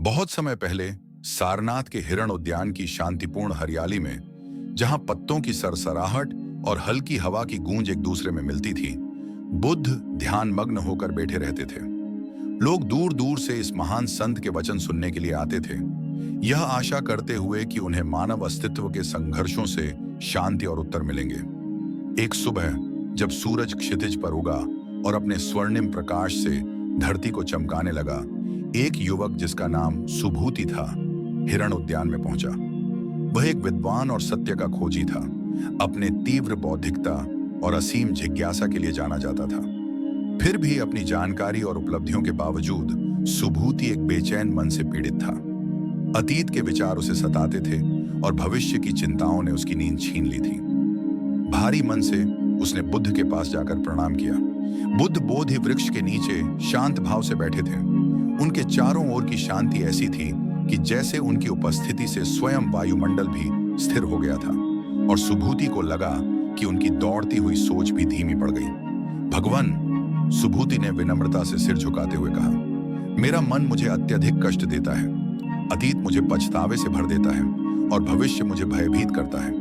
बहुत समय पहले सारनाथ के हिरण उद्यान की शांतिपूर्ण हरियाली में, जहां पत्तों की सरसराहट और हल्की हवा की गूंज एक दूसरे में मिलती थी, बुद्ध ध्यान मग्न होकर बैठे रहते थे। लोग दूर दूर से इस महान संत के वचन सुनने के लिए आते थे, यह आशा करते हुए कि उन्हें मानव अस्तित्व के संघर्षों से शांति और उत्तर मिलेंगे। एक सुबह जब सूरज क्षितिज पर उगा और अपने स्वर्णिम प्रकाश से धरती को चमकाने लगा, एक युवक जिसका नाम सुभूति था, हिरण उद्यान में पहुंचा। वह एक विद्वान और सत्य का खोजी था। अपने तीव्र बौद्धिकता और असीम जिज्ञासा के लिए जाना जाता था। फिर भी अपनी जानकारी और उपलब्धियों के बावजूद सुभूति एक बेचैन मन से पीड़ित था। अतीत के विचार उसे सताते थे और भविष्य की चिंताओं ने उसकी नींद छीन ली थी। भारी मन से उसने बुद्ध के पास जाकर प्रणाम किया। बुद्ध बोधि वृक्ष के नीचे शांत भाव से बैठे थे। उनके चारों ओर की शांति ऐसी थी कि जैसे उनकी उपस्थिति से स्वयं वायुमंडल भी स्थिर हो गया था, और सुभूति को लगा कि उनकी दौड़ती हुई सोच भी धीमी पड़ गई। भगवान, सुभूति ने विनम्रता से सिर झुकाते हुए कहा, मेरा मन मुझे अत्यधिक कष्ट देता है। अतीत मुझे पछतावे से भर देता है और भविष्य मुझे भयभीत करता है।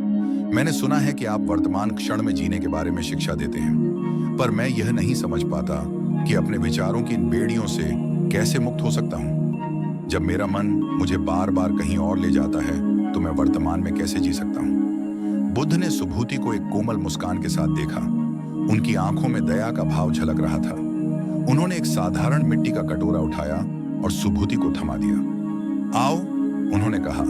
मैंने सुना है कि आप वर्तमान क्षण में जीने के बारे में शिक्षा देते हैं, पर मैं यह नहीं समझ पाता कि अपने विचारों की इन बेड़ियों से कैसे मुक्त हो सकता हूँ। जब मेरा मन मुझे बार बार कहीं और ले जाता है तो मैं वर्तमान में कैसे जी सकता हूँ। बुद्ध ने सुभूति को एक कोमल मुस्कान के साथ देखा। उनकी आंखों में दया का भाव झलक रहा था। उन्होंने एक साधारण मिट्टी का कटोरा उठाया और सुभूति को थमा दिया। आओ, उन्होंने कहा,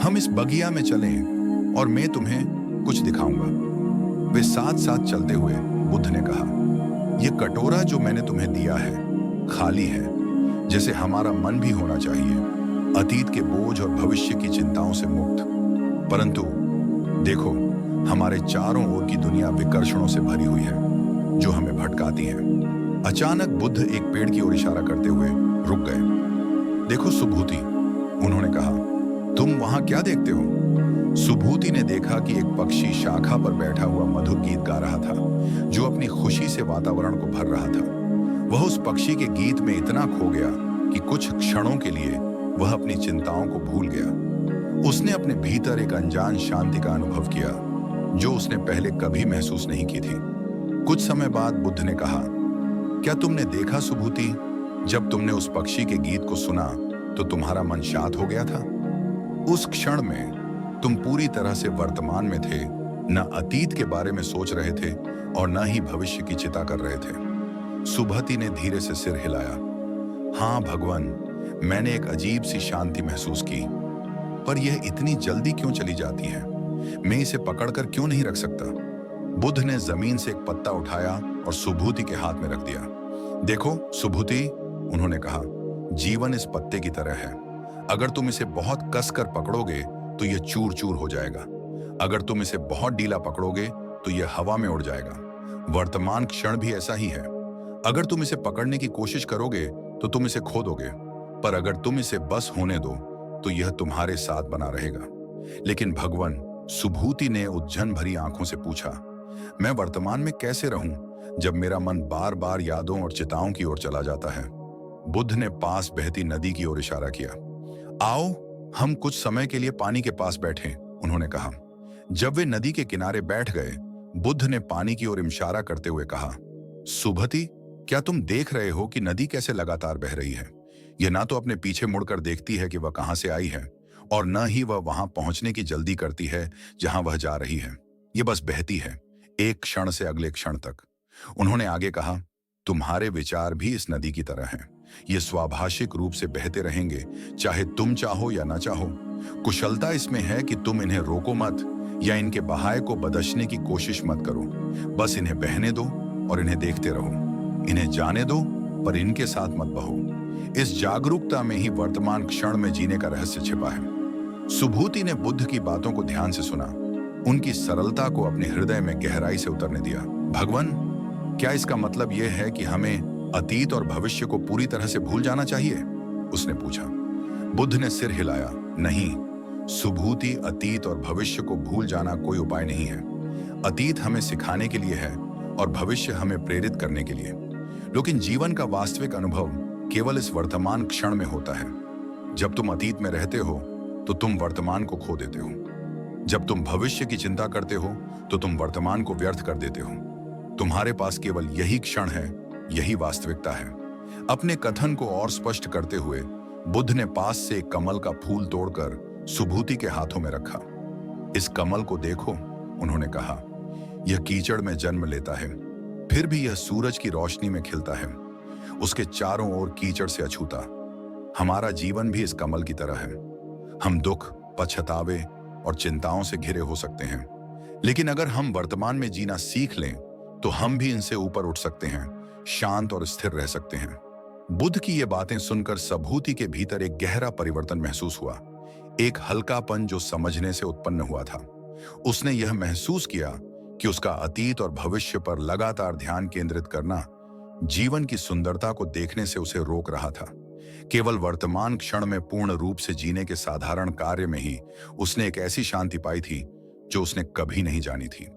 हम इस बगिया में चलें और मैं तुम्हें कुछ दिखाऊंगा। वे साथ साथ चलते हुए बुद्ध ने कहा, यह कटोरा जो मैंने तुम्हें दिया है खाली है, जैसे हमारा मन भी होना चाहिए, अतीत के बोझ और भविष्य की चिंताओं से मुक्त। परंतु देखो, हमारे चारों ओर की दुनिया विकर्षणों से भरी हुई है जो हमें भटकाती है। अचानक बुद्ध एक पेड़ की ओर इशारा करते हुए रुक गए। देखो सुभूति, उन्होंने कहा, तुम वहां क्या देखते हो? सुभूति ने देखा कि एक पक्षी शाखा पर बैठा हुआ मधुर गीत गा रहा था, जो अपनी खुशी से वातावरण को भर रहा था। वह उस पक्षी के गीत में इतना खो गया कि कुछ क्षणों के लिए वह अपनी चिंताओं को भूल गया। उसने अपने भीतर एक अनजान शांति का अनुभव किया, जो उसने पहले कभी महसूस नहीं की थी। कुछ समय बाद बुद्ध ने कहा, क्या तुमने देखा सुभूति, जब तुमने उस पक्षी के गीत को सुना तो तुम्हारा मन शांत हो गया था? उस क्षण में तुम पूरी तरह से वर्तमान में थे, न अतीत के बारे में सोच रहे थे और न ही भविष्य की चिंता कर रहे थे। सुभूति ने धीरे से सिर हिलाया। हाँ भगवान, मैंने एक अजीब सी शांति महसूस की, पर यह इतनी जल्दी क्यों चली जाती है? मैं इसे पकड़कर क्यों नहीं रख सकता? बुद्ध ने जमीन से एक पत्ता उठाया और सुभूति के हाथ में रख दिया। देखो सुभूति, उन्होंने कहा, जीवन इस पत्ते की तरह है। अगर तुम इसे बहुत कसकर पकड़ोगे तो यह चूर चूर हो जाएगा। अगर तुम इसे बहुत ढीला पकड़ोगे तो यह हवा में उड़ जाएगा। वर्तमान क्षण भी ऐसा ही है। अगर तुम इसे पकड़ने की कोशिश करोगे तो तुम इसे खो दोगे, पर अगर तुम इसे बस होने दो तो यह तुम्हारे साथ बना रहेगा। लेकिन भगवान, सुभूति ने उलझन भरी आंखों से पूछा, मैं वर्तमान में कैसे रहूं जब मेरा मन बार बार यादों और चिताओं की ओर चला जाता है? बुद्ध ने पास बहती नदी की ओर इशारा किया। आओ, हम कुछ समय के लिए पानी के पास बैठें, उन्होंने कहा। जब वे नदी के किनारे बैठ गए, बुद्ध ने पानी की ओर इशारा करते हुए कहा, सुभूति, क्या तुम देख रहे हो कि नदी कैसे लगातार बह रही है? यह ना तो अपने पीछे मुड़कर देखती है कि वह कहां से आई है, और न ही वह वहां पहुंचने की जल्दी करती है जहां वह जा रही है। यह बस बहती है, एक क्षण से अगले क्षण तक। उन्होंने आगे कहा, तुम्हारे विचार भी इस नदी की तरह हैं। ये स्वाभाविक रूप से बहते रहेंगे, चाहे तुम चाहो या ना चाहो। कुशलता इसमें है कि तुम इन्हें रोको मत या इनके बहाव को बदलने की कोशिश मत करो। बस इन्हें बहने दो और इन्हें देखते रहो। इन्हें जाने दो, पर इनके साथ मत बहो। इस जागरूकता में ही वर्तमान क्षण में जीने का रहस्य छिपा है। सुभूति ने बुद्ध की बातों को ध्यान से सुना, उनकी सरलता को अपने हृदय में गहराई से उतरने दिया। भगवान, क्या इसका मतलब यह है कि हमें अतीत और भविष्य को पूरी तरह से भूल जाना चाहिए? उसने पूछा। बुद्ध ने सिर हिलाया। नहीं सुभूति, अतीत और भविष्य को भूल जाना कोई उपाय नहीं है। अतीत हमें सिखाने के लिए है और भविष्य हमें प्रेरित करने के लिए। लेकिन जीवन का वास्तविक अनुभव केवल इस वर्तमान क्षण में होता है। जब तुम अतीत में रहते हो तो तुम वर्तमान को खो देते हो। जब तुम भविष्य की चिंता करते हो तो तुम वर्तमान को व्यर्थ कर देते हो। तुम्हारे पास केवल यही क्षण है, यही वास्तविकता है। अपने कथन को और स्पष्ट करते हुए बुद्ध ने पास से एक कमल का फूल तोड़कर सुभूति के हाथों में रखा। इस कमल को देखो, उन्होंने कहा, यह कीचड़ में जन्म लेता है, फिर भी यह सूरज की रोशनी में खिलता है, उसके चारों ओर कीचड़ से अछूता। हमारा जीवन भी इस कमल की तरह है। हम दुख, पछतावे और चिंताओं से घिरे हो सकते हैं, लेकिन अगर हम वर्तमान में जीना सीख लें तो हम भी इनसे ऊपर उठ सकते हैं, शांत और स्थिर रह सकते हैं। बुद्ध की ये बातें सुनकर सभूति के भीतर एक गहरा परिवर्तन महसूस हुआ, एक हल्कापन जो समझने से उत्पन्न हुआ था। उसने यह महसूस किया कि उसका अतीत और भविष्य पर लगातार ध्यान केंद्रित करना जीवन की सुंदरता को देखने से उसे रोक रहा था। केवल वर्तमान क्षण में पूर्ण रूप से जीने के साधारण कार्य में ही उसने एक ऐसी शांति पाई थी जो उसने कभी नहीं जानी थी।